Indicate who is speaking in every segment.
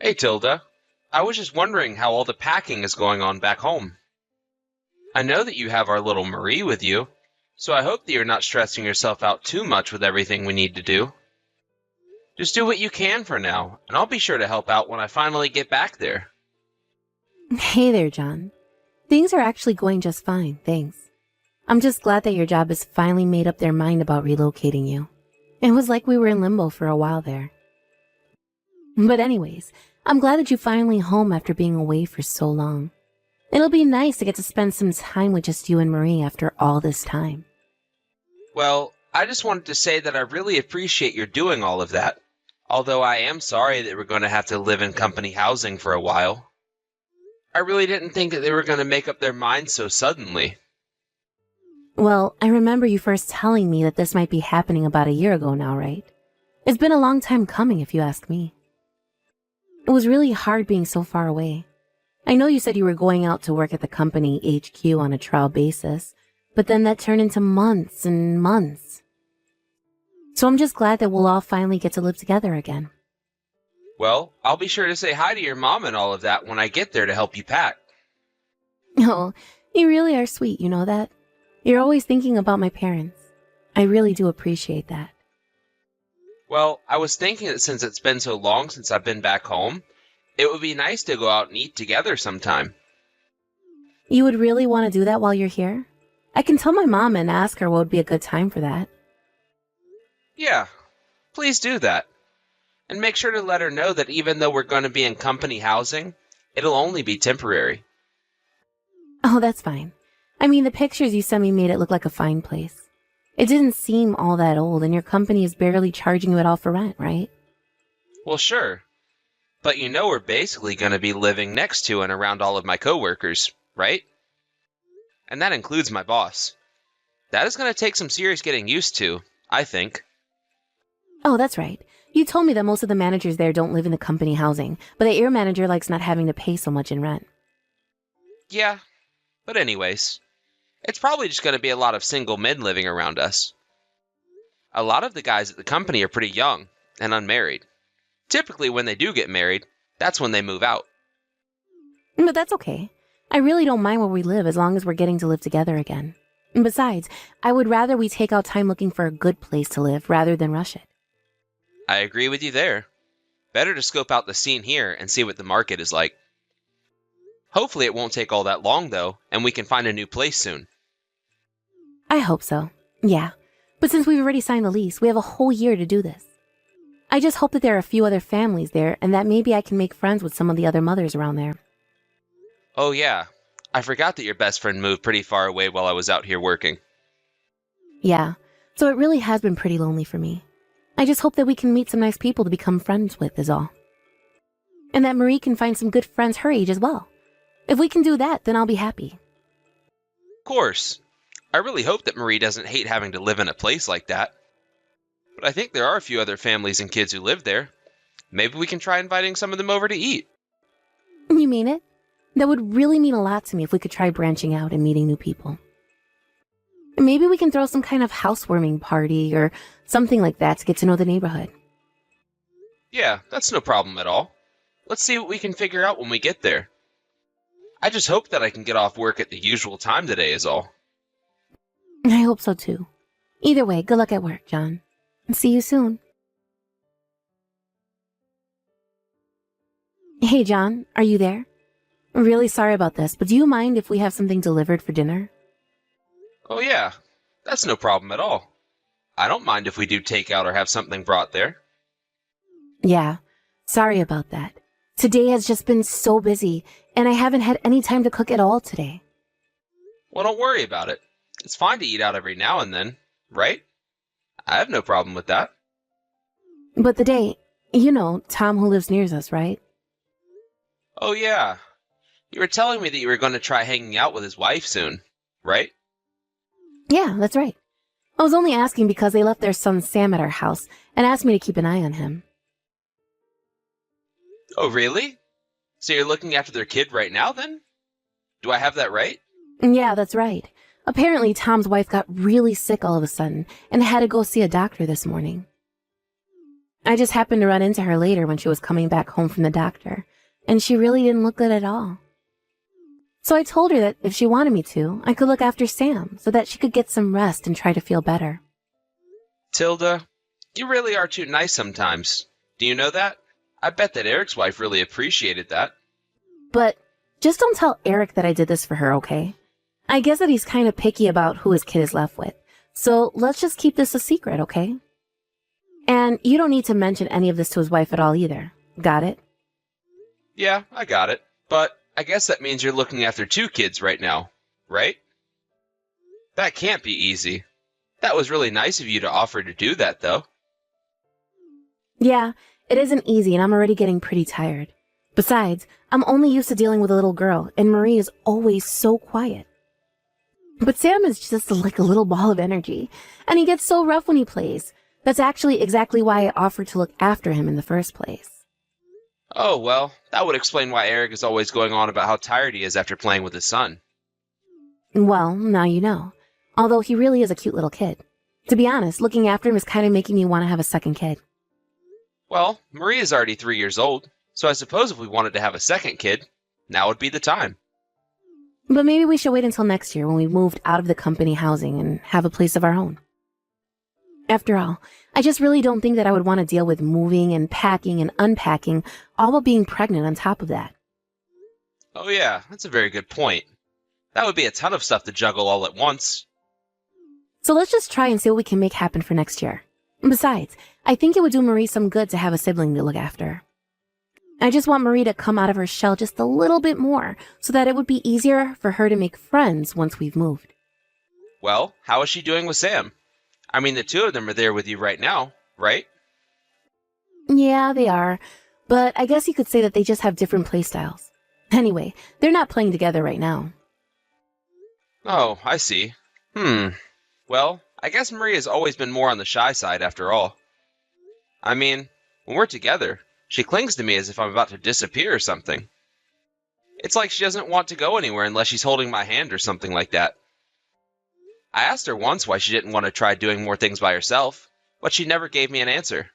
Speaker 1: Hey, Tilda. I was just wondering how all the packing is going on back home. I know that you have our little Marie with you, so I hope that you're not stressing yourself out too much with everything we need to do. Just do what you can for now, and I'll be sure to help out when I finally get back there.
Speaker 2: Hey there, John. Things are actually going just fine, thanks. I'm just glad that your job has finally made up their mind about relocating you. It was like we were in limbo for a while there. But anyways, I'm glad that you're finally home after being away for so long. It'll be nice to get to spend some time with just you and Marie after all this time.
Speaker 1: Well, I just wanted to say that I really appreciate your doing all of that, although I am sorry that we're going to have to live in company housing for a while. I really didn't think that they were going to make up their minds so suddenly.
Speaker 2: Well, I remember you first telling me that this might be happening about a year ago now, right? It's been a long time coming, if you ask me. It was really hard being so far away. I know you said you were going out to work at the company HQ on a trial basis, but then that turned into months and months. So I'm just glad that we'll all finally get to live together again.
Speaker 1: Well, I'll be sure to say hi to your mom and all of that when I get there to help you pack.
Speaker 2: Oh, you really are sweet, you know that? You're always thinking about my parents. I really do appreciate that.
Speaker 1: Well, I was thinking that since it's been so long since I've been back home, it would be nice to go out and eat together sometime.
Speaker 2: You would really want to do that while you're here? I can tell my mom and ask her what would be a good time for that.
Speaker 1: Yeah, please do that. And make sure to let her know that even though we're going to be in company housing, it'll only be temporary.
Speaker 2: Oh, that's fine. I mean, the pictures you sent me made it look like a fine place. It didn't seem all that old, and your company is barely charging you at all for rent, right?
Speaker 1: Well, sure. But you know we're basically going to be living next to and around all of my coworkers, right? And that includes my boss. That is going to take some serious getting used to, I think.
Speaker 2: Oh, that's right. You told me that most of the managers there don't live in the company housing, but the air manager likes not having to pay so much in rent.
Speaker 1: Yeah, but anyways, it's probably just going to be a lot of single men living around us. A lot of the guys at the company are pretty young and unmarried. Typically, when they do get married, that's when they move out.
Speaker 2: But that's okay. I really don't mind where we live as long as we're getting to live together again. And besides, I would rather we take out time looking for a good place to live rather than rush it.
Speaker 1: I agree with you there. Better to scope out the scene here and see what the market is like. Hopefully it won't take all that long, though, and we can find a new place soon.
Speaker 2: I hope so. Yeah. But since we've already signed the lease, we have a whole year to do this. I just hope that there are a few other families there and that maybe I can make friends with some of the other mothers around there.
Speaker 1: Oh yeah, I forgot that your best friend moved pretty far away while I was out here working.
Speaker 2: Yeah. So it really has been pretty lonely for me. I just hope that we can meet some nice people to become friends with is all. And that Marie can find some good friends her age as well. If we can do that, then I'll be happy.
Speaker 1: Of course. I really hope that Marie doesn't hate having to live in a place like that. But I think there are a few other families and kids who live there. Maybe we can try inviting some of them over to eat.
Speaker 2: You mean it? That would really mean a lot to me if we could try branching out and meeting new people. Maybe we can throw some kind of housewarming party or something like that to get to know the neighborhood.
Speaker 1: Yeah, that's no problem at all. Let's see what we can figure out when we get there. I just hope that I can get off work at the usual time today is all.
Speaker 2: I hope so too. Either way, good luck at work, John. See you soon. Hey, John, are you there? Really sorry about this, but do you mind if we have something delivered for dinner?
Speaker 1: Oh yeah, that's no problem at all. I don't mind if we do takeout or have something brought there.
Speaker 2: Yeah, sorry about that. Today has just been so busy, and I haven't had any time to cook at all today.
Speaker 1: Well, don't worry about it. It's fine to eat out every now and then, right? I have no problem with that.
Speaker 2: But the day, you know, Tom who lives near us, right?
Speaker 1: Oh yeah. You were telling me that you were going to try hanging out with his wife soon, right?
Speaker 2: Yeah, that's right. I was only asking because they left their son Sam at our house and asked me to keep an eye on him.
Speaker 1: Oh really? So you're looking after their kid right now then? Do I have that right?
Speaker 2: Yeah, that's right. Apparently, Tom's wife got really sick all of a sudden and had to go see a doctor this morning. I just happened to run into her later when she was coming back home from the doctor, and she really didn't look good at all. So I told her that if she wanted me to, I could look after Sam so that she could get some rest and try to feel better.
Speaker 1: Tilda, you really are too nice sometimes. Do you know that? I bet that Eric's wife really appreciated that.
Speaker 2: But just don't tell Eric that I did this for her, okay? I guess that he's kind of picky about who his kid is left with. So let's just keep this a secret, okay? And you don't need to mention any of this to his wife at all either. Got it?
Speaker 1: Yeah, I got it. But I guess that means you're looking after 2 kids right now, right? That can't be easy. That was really nice of you to offer to do that, though.
Speaker 2: Yeah, it isn't easy and I'm already getting pretty tired. Besides, I'm only used to dealing with a little girl and Marie is always so quiet. But Sam is just like a little ball of energy, and he gets so rough when he plays. That's actually exactly why I offered to look after him in the first place.
Speaker 1: Oh, well, that would explain why Eric is always going on about how tired he is after playing with his son.
Speaker 2: Well, now you know. Although he really is a cute little kid. To be honest, looking after him is kind of making me want to have a second kid.
Speaker 1: Well, Marie is already 3 years old, so I suppose if we wanted to have a second kid, now would be the time.
Speaker 2: But maybe we should wait until next year when we've moved out of the company housing and have a place of our own. After all, I just really don't think that I would want to deal with moving and packing and unpacking, all while being pregnant on top of that.
Speaker 1: Oh yeah, that's a very good point. That would be a ton of stuff to juggle all at once.
Speaker 2: So let's just try and see what we can make happen for next year. Besides, I think it would do Marie some good to have a sibling to look after. I just want Marie to come out of her shell just a little bit more so that it would be easier for her to make friends once we've moved.
Speaker 1: Well, how is she doing with Sam? I mean, the 2 of them are there with you right now, right?
Speaker 2: Yeah, they are. But I guess you could say that they just have different playstyles. Anyway, they're not playing together right now.
Speaker 1: Oh, I see. Well, I guess Marie has always been more on the shy side after all. I mean, when we're together, she clings to me as if I'm about to disappear or something. It's like she doesn't want to go anywhere unless she's holding my hand or something like that. I asked her once why she didn't want to try doing more things by herself, but she never gave me an answer.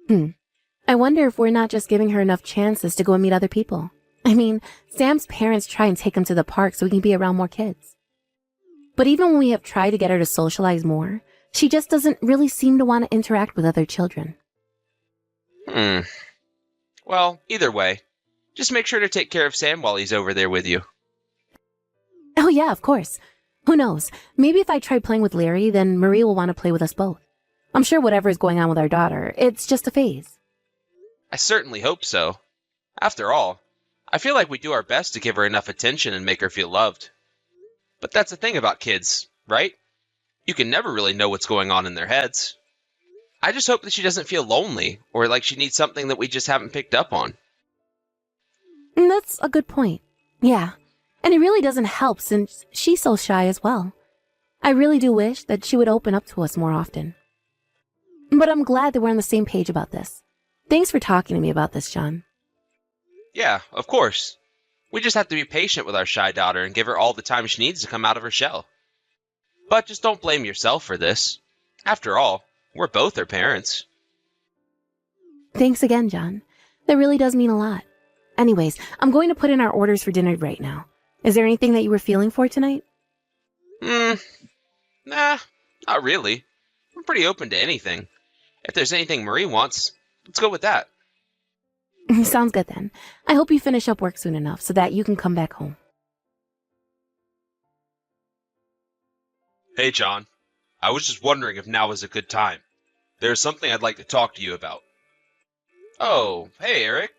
Speaker 2: I wonder if we're not just giving her enough chances to go and meet other people. I mean, Sam's parents try and take him to the park so we can be around more kids. But even when we have tried to get her to socialize more, she just doesn't really seem to want to interact with other children.
Speaker 1: Well, either way, just make sure to take care of Sam while he's over there with you.
Speaker 2: Oh yeah, of course. Who knows? Maybe if I try playing with Larry, then Marie will want to play with us both. I'm sure whatever is going on with our daughter, it's just a phase.
Speaker 1: I certainly hope so. After all, I feel like we do our best to give her enough attention and make her feel loved. But that's the thing about kids, right? You can never really know what's going on in their heads. I just hope that she doesn't feel lonely or like she needs something that we just haven't picked up on.
Speaker 2: That's a good point. Yeah. And it really doesn't help since she's so shy as well. I really do wish that she would open up to us more often. But I'm glad that we're on the same page about this. Thanks for talking to me about this, John.
Speaker 1: Yeah, of course. We just have to be patient with our shy daughter and give her all the time she needs to come out of her shell. But just don't blame yourself for this. After all, we're both her parents.
Speaker 2: Thanks again, John. That really does mean a lot. Anyways, I'm going to put in our orders for dinner right now. Is there anything that you were feeling for tonight?
Speaker 1: Nah, not really. I'm pretty open to anything. If there's anything Marie wants, let's go with that.
Speaker 2: Sounds good then. I hope you finish up work soon enough so that you can come back home.
Speaker 1: Hey, John. I was just wondering if now is a good time. There's something I'd like to talk to you about. Oh, hey, Eric.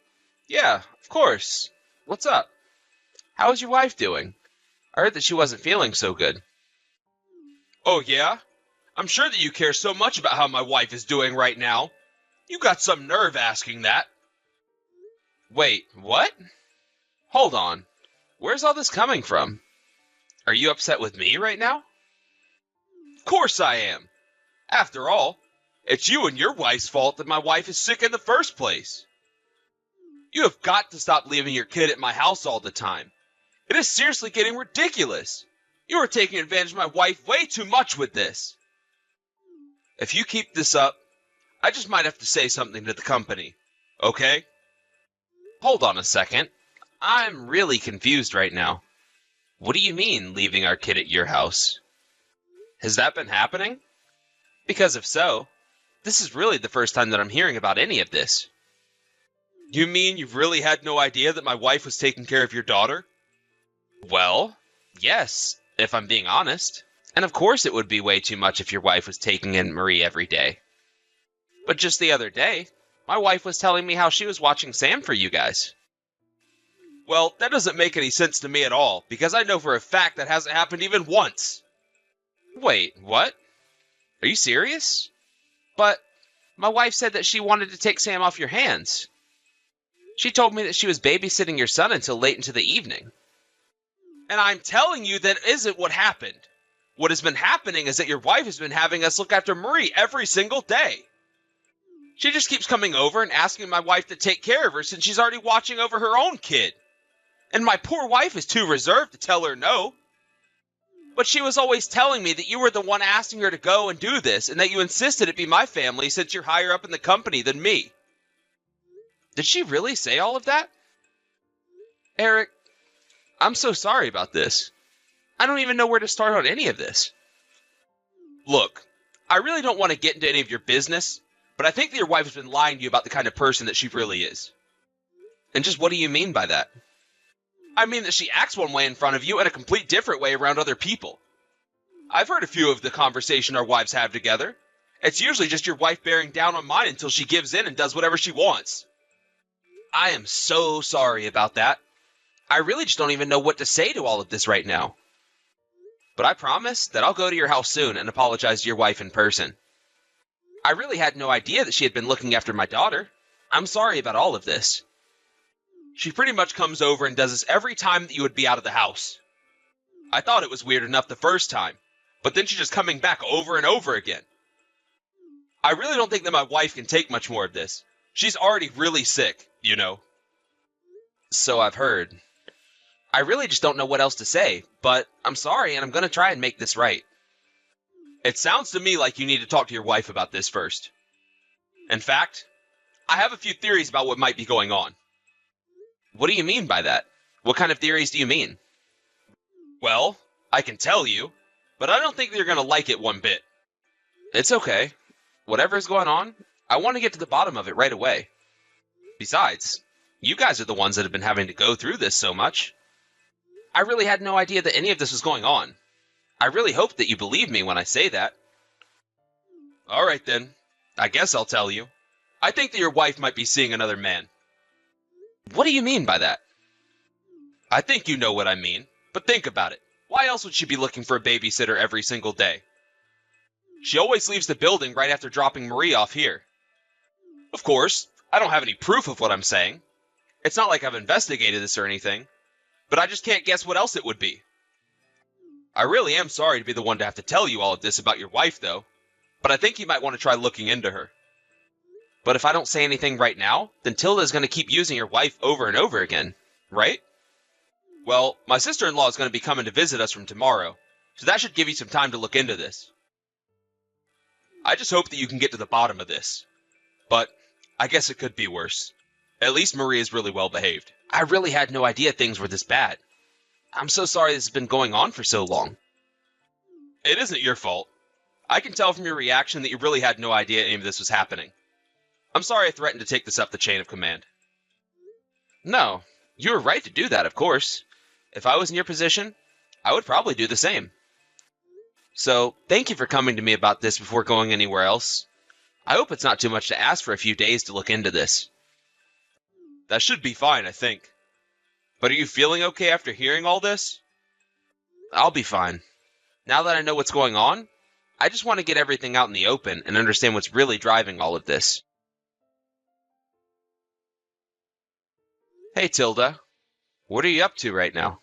Speaker 1: Yeah, of course. What's up? How is your wife doing? I heard that she wasn't feeling so good. Oh, yeah? I'm sure that you care so much about how my wife is doing right now. You got some nerve asking that. Wait, what? Hold on. Where's all this coming from? Are you upset with me right now? Of course I am. After all, it's you and your wife's fault that my wife is sick in the first place. You have got to stop leaving your kid at my house all the time. It is seriously getting ridiculous. You are taking advantage of my wife way too much with this. If you keep this up, I just might have to say something to the company. Okay? Hold on a second. I'm really confused right now. What do you mean, leaving our kid at your house? Has that been happening? Because if so, this is really the first time that I'm hearing about any of this. You mean you've really had no idea that my wife was taking care of your daughter? Well, yes, if I'm being honest. And of course it would be way too much if your wife was taking in Marie every day. But just the other day, my wife was telling me how she was watching Sam for you guys. Well, that doesn't make any sense to me at all, because I know for a fact that hasn't happened even once. Wait, what? Are you serious? But my wife said that she wanted to take Sam off your hands. She told me that she was babysitting your son until late into the evening. And I'm telling you that isn't what happened. What has been happening is that your wife has been having us look after Marie every single day. She just keeps coming over and asking my wife to take care of her since she's already watching over her own kid. And my poor wife is too reserved to tell her no. But she was always telling me that you were the one asking her to go and do this, and that you insisted it be my family since you're higher up in the company than me. Did she really say all of that? Eric, I'm so sorry about this. I don't even know where to start on any of this. Look, I really don't want to get into any of your business, but I think that your wife has been lying to you about the kind of person that she really is. And just what do you mean by that? I mean that she acts one way in front of you and a complete different way around other people. I've heard a few of the conversation our wives have together. It's usually just your wife bearing down on mine until she gives in and does whatever she wants. I am so sorry about that. I really just don't even know what to say to all of this right now. But I promise that I'll go to your house soon and apologize to your wife in person. I really had no idea that she had been looking after my daughter. I'm sorry about all of this. She pretty much comes over and does this every time that you would be out of the house. I thought it was weird enough the first time, but then she's just coming back over and over again. I really don't think that my wife can take much more of this. She's already really sick, you know. So I've heard. I really just don't know what else to say, but I'm sorry and I'm going to try and make this right. It sounds to me like you need to talk to your wife about this first. In fact, I have a few theories about what might be going on. What do you mean by that? What kind of theories do you mean? Well, I can tell you, but I don't think you're going to like it one bit. It's okay. Whatever's going on, I want to get to the bottom of it right away. Besides, you guys are the ones that have been having to go through this so much. I really had no idea that any of this was going on. I really hope that you believe me when I say that. All right then, I guess I'll tell you. I think that your wife might be seeing another man. What do you mean by that? I think you know what I mean, but think about it. Why else would she be looking for a babysitter every single day? She always leaves the building right after dropping Marie off here. Of course, I don't have any proof of what I'm saying. It's not like I've investigated this or anything, but I just can't guess what else it would be. I really am sorry to be the one to have to tell you all of this about your wife, though, but I think you might want to try looking into her. But if I don't say anything right now, then Tilda's going to keep using your wife over and over again, right? Well, my sister-in-law is going to be coming to visit us from tomorrow, so that should give you some time to look into this. I just hope that you can get to the bottom of this. But I guess it could be worse. At least Marie is really well behaved. I really had no idea things were this bad. I'm so sorry this has been going on for so long. It isn't your fault. I can tell from your reaction that you really had no idea any of this was happening. I'm sorry I threatened to take this up the chain of command. No, you were right to do that, of course. If I was in your position, I would probably do the same. So, thank you for coming to me about this before going anywhere else. I hope it's not too much to ask for a few days to look into this. That should be fine, I think. But are you feeling okay after hearing all this? I'll be fine. Now that I know what's going on, I just want to get everything out in the open and understand what's really driving all of this. Hey, Tilda. What are you up to right now?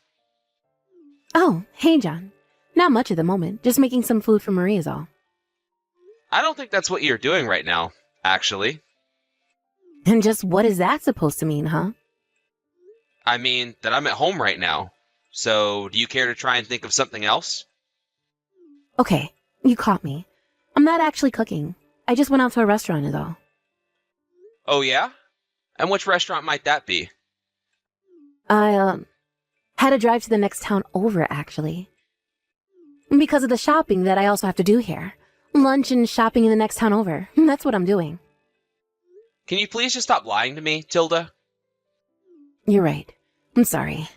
Speaker 2: Oh, hey, John. Not much at the moment. Just making some food for Marie is all.
Speaker 1: I don't think that's what you're doing right now, actually.
Speaker 2: And just what is that supposed to mean, huh?
Speaker 1: I mean, that I'm at home right now. So, do you care to try and think of something else?
Speaker 2: Okay, you caught me. I'm not actually cooking. I just went out to a restaurant is all.
Speaker 1: Oh, yeah? And which restaurant might that be?
Speaker 2: I, had to drive to the next town over, actually. Because of the shopping that I also have to do here. Lunch and shopping in the next town over. That's what I'm doing.
Speaker 1: Can you please just stop lying to me, Tilda?
Speaker 2: You're right. I'm sorry.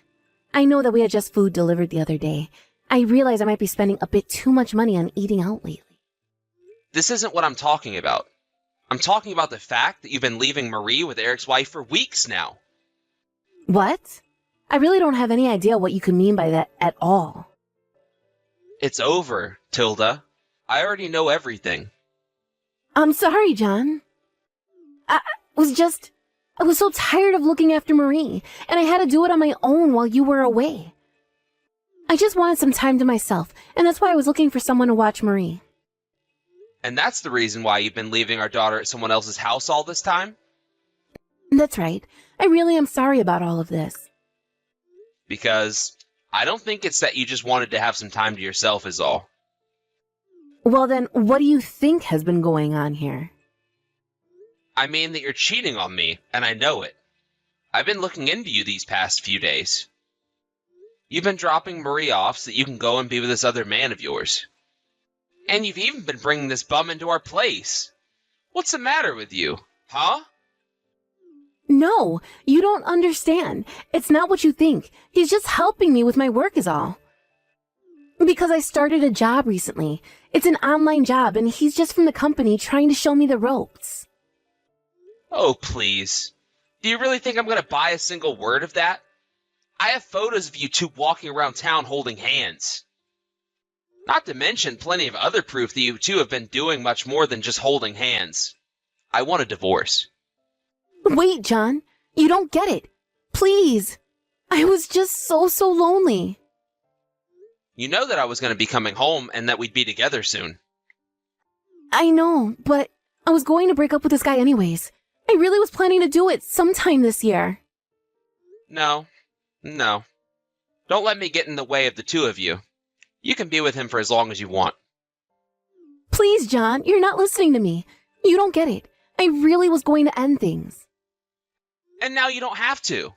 Speaker 2: I know that we had just food delivered the other day. I realize I might be spending a bit too much money on eating out lately.
Speaker 1: This isn't what I'm talking about. I'm talking about the fact that you've been leaving Marie with Eric's wife for weeks now.
Speaker 2: What? I really don't have any idea what you could mean by that at all.
Speaker 1: It's over, Tilda. I already know everything.
Speaker 2: I'm sorry, John. I was so tired of looking after Marie, and I had to do it on my own while you were away. I just wanted some time to myself, and that's why I was looking for someone to watch Marie.
Speaker 1: And that's the reason why you've been leaving our daughter at someone else's house all this time?
Speaker 2: That's right. I really am sorry about all of this.
Speaker 1: Because I don't think it's that you just wanted to have some time to yourself is all.
Speaker 2: Well then, what do you think has been going on here?
Speaker 1: I mean that you're cheating on me, and I know it. I've been looking into you these past few days. You've been dropping Marie off so that you can go and be with this other man of yours. And you've even been bringing this bum into our place. What's the matter with you, huh?
Speaker 2: No, you don't understand. It's not what you think. He's just helping me with my work is all. Because I started a job recently. It's an online job, and he's just from the company trying to show me the ropes.
Speaker 1: Oh, please. Do you really think I'm going to buy a single word of that? I have photos of you two walking around town holding hands. Not to mention plenty of other proof that you two have been doing much more than just holding hands. I want a divorce.
Speaker 2: Wait, John. You don't get it. Please. I was just so lonely.
Speaker 1: You know that I was going to be coming home and that we'd be together soon.
Speaker 2: I know, but I was going to break up with this guy anyways. I really was planning to do it sometime this year.
Speaker 1: No. Don't let me get in the way of the two of you. You can be with him for as long as you want.
Speaker 2: Please, John, you're not listening to me. You don't get it. I really was going to end things.
Speaker 1: And now you don't have to.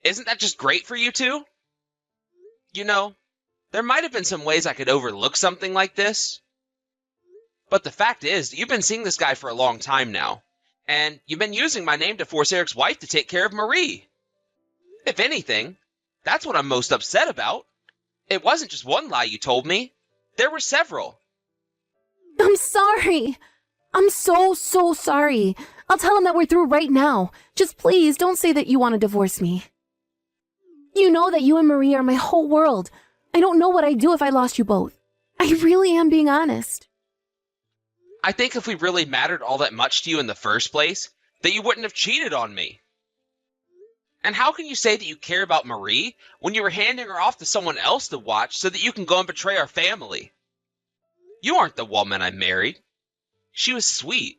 Speaker 1: Isn't that just great for you two? You know, there might have been some ways I could overlook something like this. But the fact is, you've been seeing this guy for a long time now. And you've been using my name to force Eric's wife to take care of Marie. If anything, that's what I'm most upset about. It wasn't just one lie you told me. There were several.
Speaker 2: I'm sorry. I'm so sorry. I'll tell him that we're through right now. Just please don't say that you want to divorce me. You know that you and Marie are my whole world. I don't know what I'd do if I lost you both. I really am being honest.
Speaker 1: I think if we really mattered all that much to you in the first place, that you wouldn't have cheated on me. And how can you say that you care about Marie when you were handing her off to someone else to watch so that you can go and betray our family? You aren't the woman I married. She was sweet,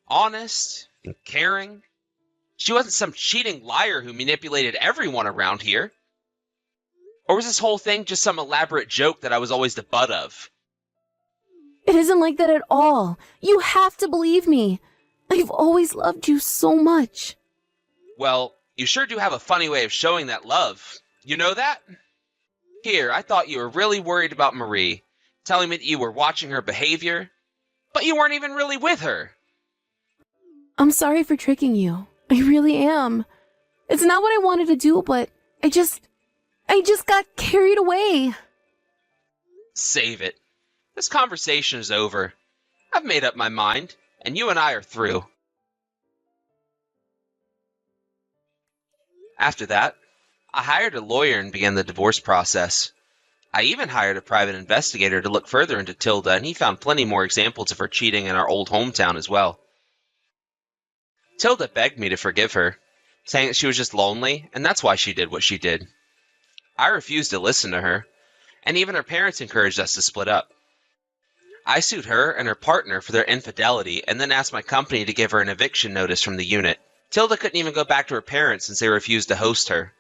Speaker 1: honest, and caring. She wasn't some cheating liar who manipulated everyone around here. Or was this whole thing just some elaborate joke that I was always the butt of?
Speaker 2: It isn't like that at all. You have to believe me. I've always loved you so much.
Speaker 1: Well, you sure do have a funny way of showing that love. You know that? Here, I thought you were really worried about Marie, telling me that you were watching her behavior, but you weren't even really with her.
Speaker 2: I'm sorry for tricking you. I really am. It's not what I wanted to do, but I just got carried away.
Speaker 1: Save it. This conversation is over. I've made up my mind, and you and I are through. After that, I hired a lawyer and began the divorce process. I even hired a private investigator to look further into Tilda, and he found plenty more examples of her cheating in our old hometown as well. Tilda begged me to forgive her, saying that she was just lonely, and that's why she did what she did. I refused to listen to her, and even her parents encouraged us to split up. I sued her and her partner for their infidelity, and then asked my company to give her an eviction notice from the unit. Tilda couldn't even go back to her parents since they refused to host her.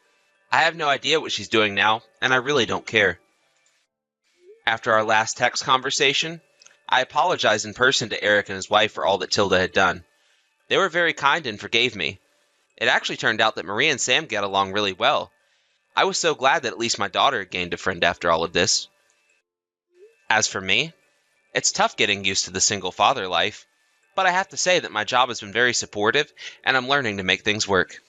Speaker 1: I have no idea what she's doing now, and I really don't care. After our last text conversation, I apologized in person to Eric and his wife for all that Tilda had done. They were very kind and forgave me. It actually turned out that Marie and Sam get along really well. I was so glad that at least my daughter had gained a friend after all of this. As for me, it's tough getting used to the single father life, but I have to say that my job has been very supportive, and I'm learning to make things work.